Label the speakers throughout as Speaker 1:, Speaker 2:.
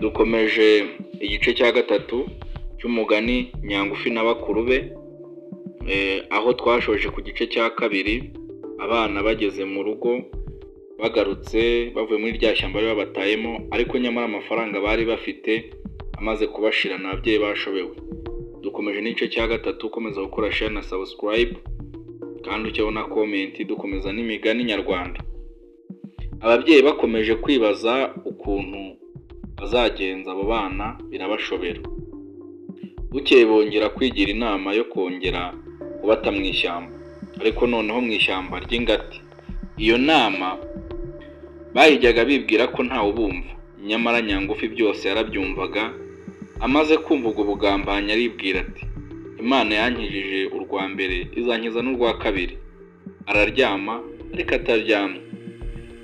Speaker 1: Dukomeje igice cya gatatu cy'umugani Nyangufi na bakuru be, aho twashoje ku gice cya kabiri abana bageze mu rugo bagarutse bavuye muri rya shyamba bari babatayemo, ariko nyamara amafaranga bari bafite amaze kubashirana ababyeyi bashobewe. Dukomeje n'igice cya gatatu, ukomeza gukora share na subscribe kandi ucyeho na comment, dukomeza n'imigani nyarwanda. Ababyeyi bakomeje kwibaza ukuntu bazagenza abo bana birabashobera. Bukeye bongera kwigira inama yo kongera kubata mu ishyamba, ariko noneho mu ishyamba ry'ingati. Iyo nama bayijyaga bibwira ko ntawe ubumva, nyamara Nyangufi byose yarabyumvaga. Amaze kumva ubwo bugambanyi aribwira ati, Imana yankijije urwa mbere izankiza n'urwa kabiri. Araryama ariko ataryamye.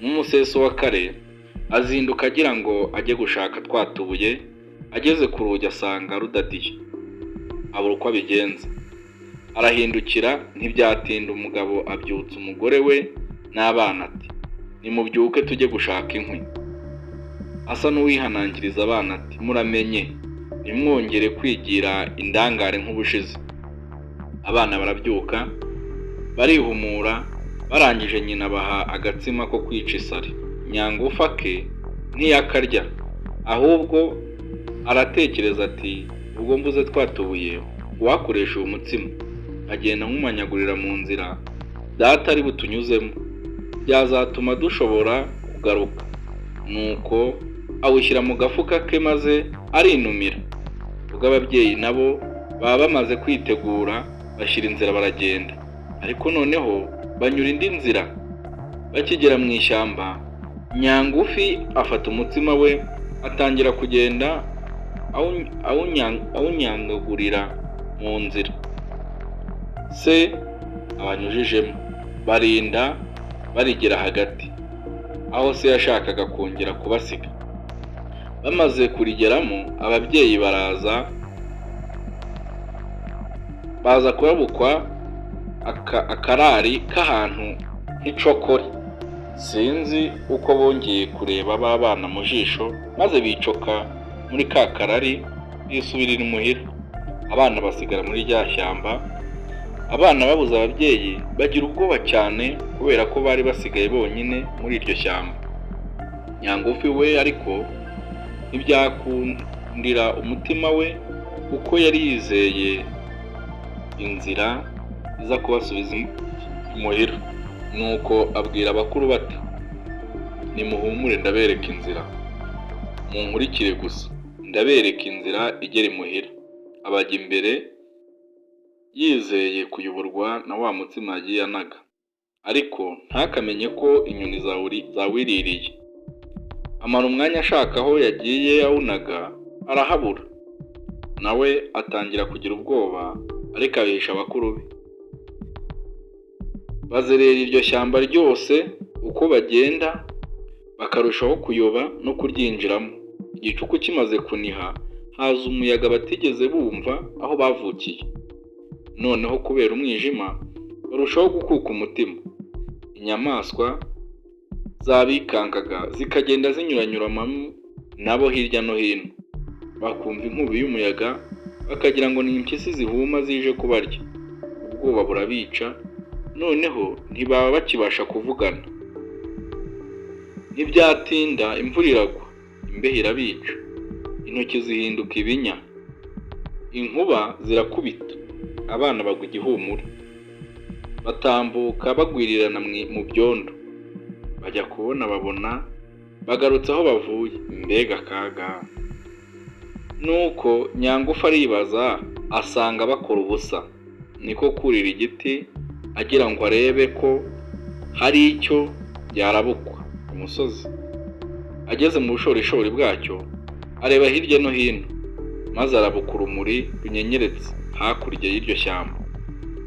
Speaker 1: Mu museso wa kare azinduka agira ngo ajye gushaka twatubuye. Ageze ku rugi asanga rudadiye, abura uko abigenza. Arahindukira, ntibyatinda umugabo abyutsa umugore we n'abana ati, nimubyuke tujye gushaka inkwi. Asa n'uwihanangiriza abana ati, muramenye ntimwongere kwigira indangare nk'ubushize. Abana barabyuka barihumura, barangije nyina baha agatsima ko kwica isari. Nyangufi ke ntiyakarya, ahubwo aratekereza ati, ubwo mvuze twatubuye uwakoresha uwo mutsima agenda nk'umanyagurira mu nzira data ari butunyuzemo, byazatuma dushobora kugaruka. Nuko awushyira mu gafuka ke maze arinumira. Ubwo ababyeyi nabo baba bamaze kwitegura, bashyira inzira baragenda. Ariko noneho banyura indi nzira. Bakigera mu ishyamba, Nyangufi afata umutsima we atangira kugenda awunyangagurira mu nzira se abanyujijemo. Barinda barigera hagati, aho se yashakaga kongera kubasiga. Bamaze kurigeramo, ababyeyi baza kurabukwa akarari k'ahantu nk'icokore. Sinzi uko bongeye kureba ba bana mu jisho, maze bicoka muri ka karari bisubirira imuhira. Abana basigara muri rya shyamba. Abana babuze ababyeyi bagira ubwoba cyane kubera ko bari basigaye bonyine muri iryo shyamba. Nyangufi we ariko ntibyakundira umutima we, kuko yari yizeye inzira iza kubasubiza imuhira. Nuko abwira abakuru bati, nimuhumure ndabereka inzira, munkurikire gusa ndabereka inzira igera imuhira. Abajya imbere yizeye kuyoborwa na wa mutsima yagiye anaga, ariko ntakamenye ko inyoni zawiririye. Amara umwanya ashaka aho yagiye awunaga, arahabura. Nawe atangira kugira ubwoba, ariko abihisha abakuru be. Bazerera iryo shyamba ryose. Uko bagenda bakarushaho kuyoba no kuryinjiramo. Igicuku kimaze kuniha, haza umuyaga batigeze bumva aho bavukiye. Noneho kubera umwijima barushaho gukuka umutima. Inyamaswa zabikangaga zikagenda zinyuranyuranamo nabo hirya no hino. Bakumva inkubi y'umuyaga bakagira ngo ni impyisi zihuma zije kubarya. Ubwoba burabica, noneho ntibaba bakibasha kuvugana. Ntibyatinda imvura iragwa, imbeho irabica, intoki zihinduka ibinya, inkuba zirakubita, abana bagwa igihumure. Batambuka bagwirirana mu byondo. Bajya kubona babona bagarutse aho bavuye. Mbega akaga! Nuko Nyangufi aribaza, asanga bakora ubusa. Niko kurira igiti agira ngo arebe ko hari icyo byarabukwa ku musozi. Ageze mu bushorishori bwacyo areba hirya no hino, maze arabuka urumuri runyenyeretse hakurya y'iryo shyamba.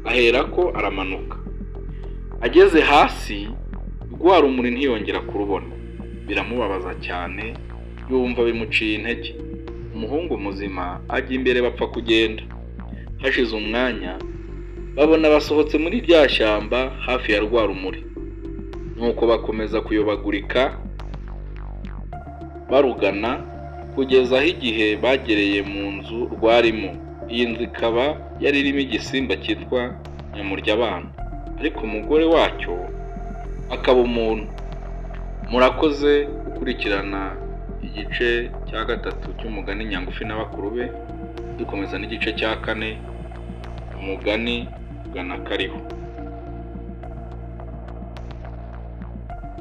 Speaker 1: Aherako aramanuka. Ageze hasi, rwa rumuri ntiyongera kurubona. Biramubabaza cyane, yumva bimuciye intege. Umuhungu muzima ajya imbere bapfa kugenda. Hashize umwanya babona basohotse muri rya shyamba hafi ya rwa rumuri. Nuko bakomeza kuyobagurika barugana kugeza aho igihe bagereye mu nzu rwarimo. Iyi nzu ikaba yari irimo igisimba cyitwa Nyamuryabana, ariko umugore wacyo akaba umuntu. Murakoze gukurikirana igice cya gatatu cy'umugani Nyangufi na bakuru be, dukomeza n'igice cya kane, umugani gana kariho.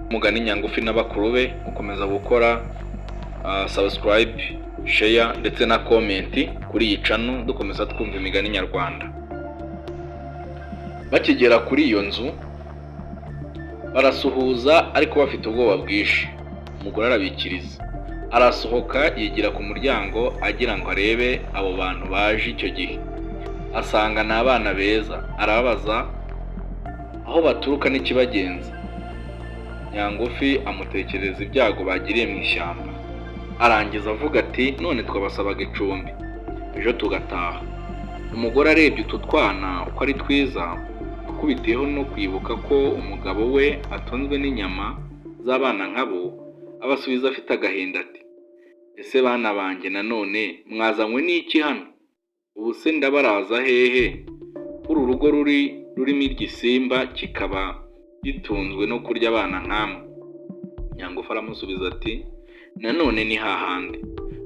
Speaker 1: Umugani Nyangufi na bakuru be, ukomeza gukora subscribe, share ndetse na comment kuri iyi channel, dukomeza twumva imigani nyarwanda. Bakigera kuri iyo nzu barasuhuza, ariko bafite ubwoba bwinshi. Umugore arabikiriza, arasohoka yigira ku muryango agira ngo arebe abo bantu baje icyo gihe. Asanga ni abana beza, arababaza aho baturuka n'ikibagenza. Nyangufi amutekereza ibyago bagiriye mu ishyamba, arangiza avuga ati none twabasabaga icumbi, ejo tugataha. Umugore arebye utu twana uko ari twiza, akubitiyeho no kwibuka ko umugabo we atunzwe n'inyama z'abana nkabo, abasubiza afite agahinda ati ese bana banjye nanone mwazanywe n'iki hano? Ubu se ndabaraza hehe? Uru rugo rurimo igisimba kikaba gitunzwe no kurya abana nk'amwe. Nyangufi aramusubiza ati nanone ni hahandi,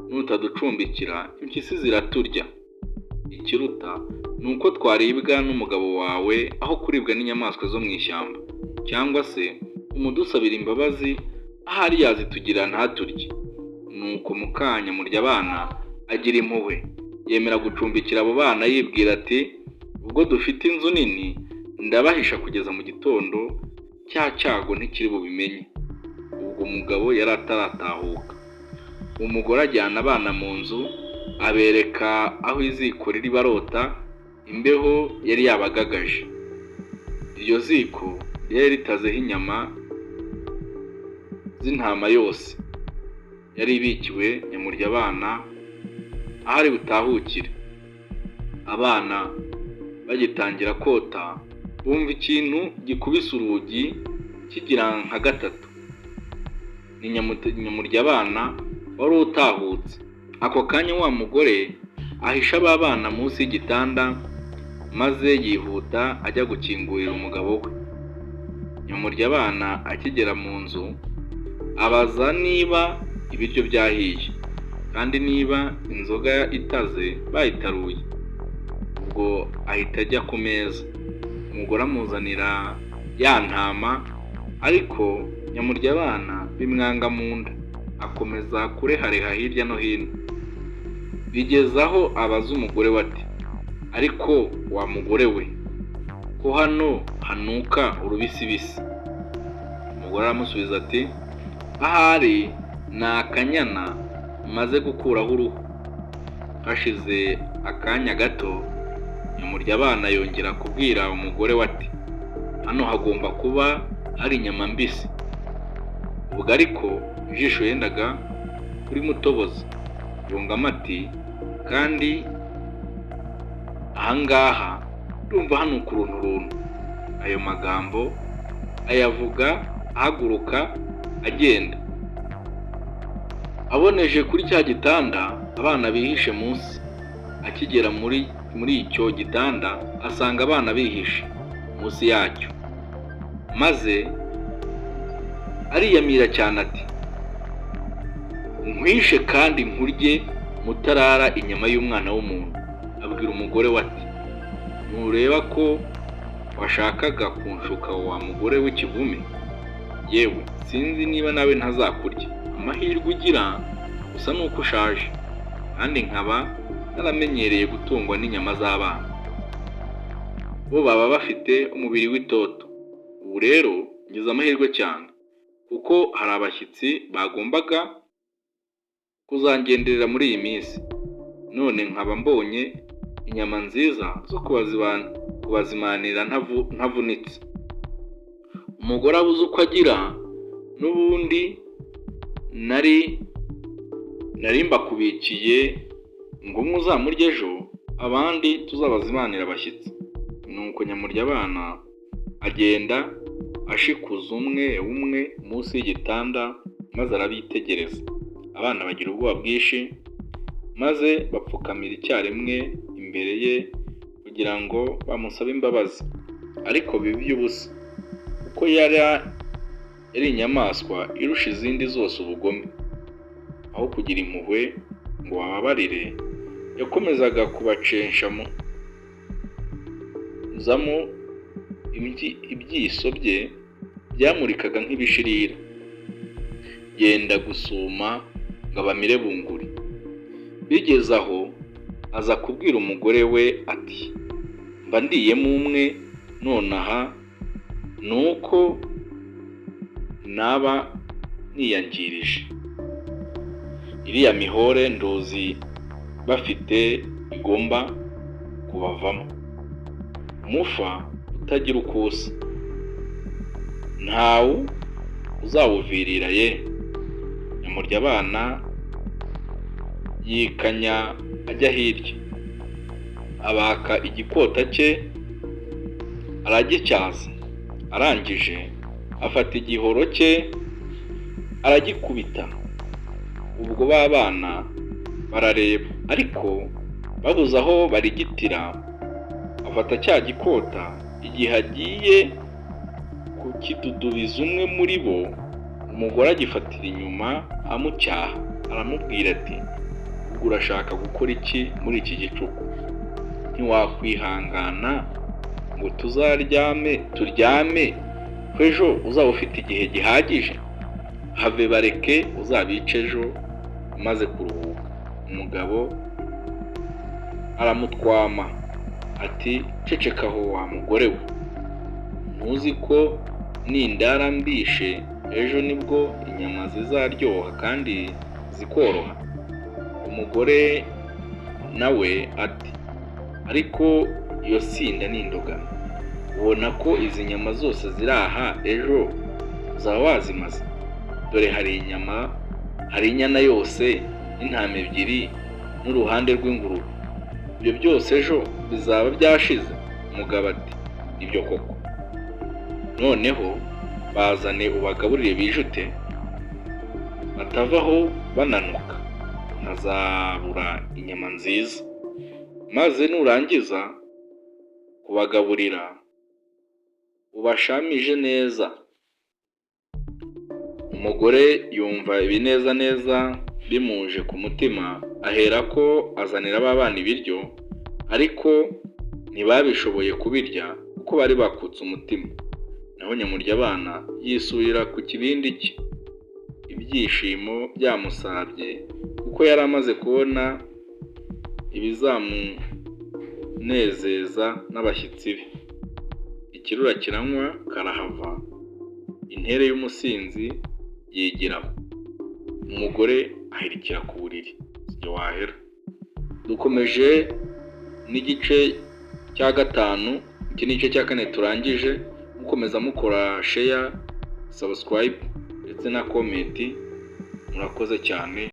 Speaker 1: nutaducumbikira impyisi ziraturya. Ikiruta ni uko twaribwa n'umugabo wawe aho kuribwa n'inyamaswa zo mu ishyamba, cyangwa se umudusabira imbabazi ahari yazitugira ntaturye. Nuko Nyamuryabana agira impuhwe, yemera gucumbikira abo bana, yibwira ati ubwo dufite inzu nini ndabahisha kugeza mu gitondo, cya cyago ntikiri bubimenye. Ubwo umugabo yari ataratahuka. Umugore ajyana abana mu nzu, abereka aho iziko riri barota, imbeho yari yabagagaje. Iryo ziko ryari ritazeho inyama z'intama yose, yari ibikiwe Nyamuryabana ahari butahukire. Abana bagitangira kota, bumva ikintu gikubise urugi kigira nka gatatu. Ni Nyamuryabana wari utahutse. Ako kanya wa mugore ahisha aba bana munsi y'igitanda, maze yihuta ajya gukingurira umugabo we. Nyamuryabana akigera mu nzu abaza niba ibiryo byahiye, kandi niba inzoga itaze bayitaruye. Ubwo ahita ajya ku meza. Umugore amuzanira ya ntama, ariko Nyamuryabana bimwanga mu nda, akomeza kurehareha hirya no hino. Bigeze aho abaza umugore we ati ariko wa mugore we, ko hano hanuka urubisibisi? Umugore aramusubiza ati ahari ni akanyana maze gukuraho uruhu. Hashize akanya gato, Nyamuryabana yongera kubwira umugore we ati hano hagomba kuba hari inyama mbisi. Ubwo ariko ijisho yendaga kuri mutoboza, yungamo ati kandi ahangaha ndumva hanuka urunturuntu. Ayo magambo ayavuga ahaguruka agenda. Aboneje kuri cya gitanda abana bihishe munsi. Akigera muri icyo gitanda asanga abana bihishe munsi yacyo, maze ariyamira cyane ati nkwishe kandi nkurye mutarara inyama y'umwana w'umuntu. Abwira umugore we ati ntureba ko washakaga kunshuka wa mugore w'ikivume? Yewe sinzi niba nawe ntazakurya. Amahirwe ugira gusa nuko ushaje, kandi nkaba naramenyereye gutungwa n'inyama z'abana. Bo baba bafite umubiri w'itoto. Ubu rero ngize amahirwe cyane, kuko hari abashyitsi bagombaga kuzangenderera muri iyi minsi. None nkaba mbonye inyama nziza zo kubazimanira ntavunitse. Umugore abuze uko agira, n'ubundi nari mbakubikiye ngo umwe uzamurya ejo, abandi tuzabazimanira abashyitsi. Nuko Nyamuryabana agenda ashikuza umwe umwe munsi y'igitanda, maze arabitegereza. abana bagira ubwoba bwinshi maze bapfukamira icyarimwe imbere ye kugira ngo bamusabe imbabazi, ariko biba iby'ubusa kuko yari inyamaswa irusha izindi zose ubugome. Aho kugira impuhwe ngo bababarire, yakomezaga kubacenshamo ibyiso bye byamurikaga nk'ibishirira, yenda gusuma ngo abamire bunguri. Bigeze aho aza kubwira umugore we ati, mba ndiyemo umwe nonaha nuko naba niyangirije. Iriya mihore ndozi bafite igomba kubavamo. Umufa utagira uko usa ntawe uzawuvirira ye. Nyamurya abana yikanya ajya hirya, abaka igikota cye aragicyaza, arangije afata igihoro cye aragikubita. Ubwo b'abana barareba, ariko babuze aho barigitira, afata cya gikota, igihe agiye kukidudubiza umwe muri bo, umugore agifatira inyuma amucyaha, aramubwira ati, ubwo urashaka gukora iki muri iki gicuku? Ntiwakwihangana ngo turyame ko ejo uzaba ufite igihe gihagije? Have bareke uzabice ejo umaze kuruhuka. Umugabo aramutwama ati, ceceka aho wa mugore we, ntuzi ko nindara mbishe ejo nibwo inyama zizaryoha kandi zikoroha? Umugore nawe ati, ariko iyo sinda n'indogano, ubona ko izi nyama zose ziri aha ejo uzaba wazimaze? Dore hari inyana yose n'intama ebyiri n'uruhande rw'ingurube, ibyo byose ejo bizaba byashize. Umugabo ati, ibyo koko, noneho bazane ubagaburire bijute, batavaho bananuka, ntazabura inyama nziza, maze nurangiza kubagaburira ubashamije neza. Umugore yumva ibinezaneza bimuje ku mutima, aherako azanira abana ibiryo, ariko ntibabishoboye kubirya kuko bari bakutse umutima. Naho nyamurya abana yisubira ku kibindi cye, ibyishimo byamusabye kuko yari amaze kubona ibizamunezeza n'abashyitsi be. Ikirura kiranywa karahava, intere y'umusinzi yigiraho, umugore ahirikira ku buriri. Sijye wahera. Dukomeje n'igice cya gatanu. Iki ni igice cya kane turangije. Mukomeza mukora share, subscribe ndetse na comment. Murakoze cyane.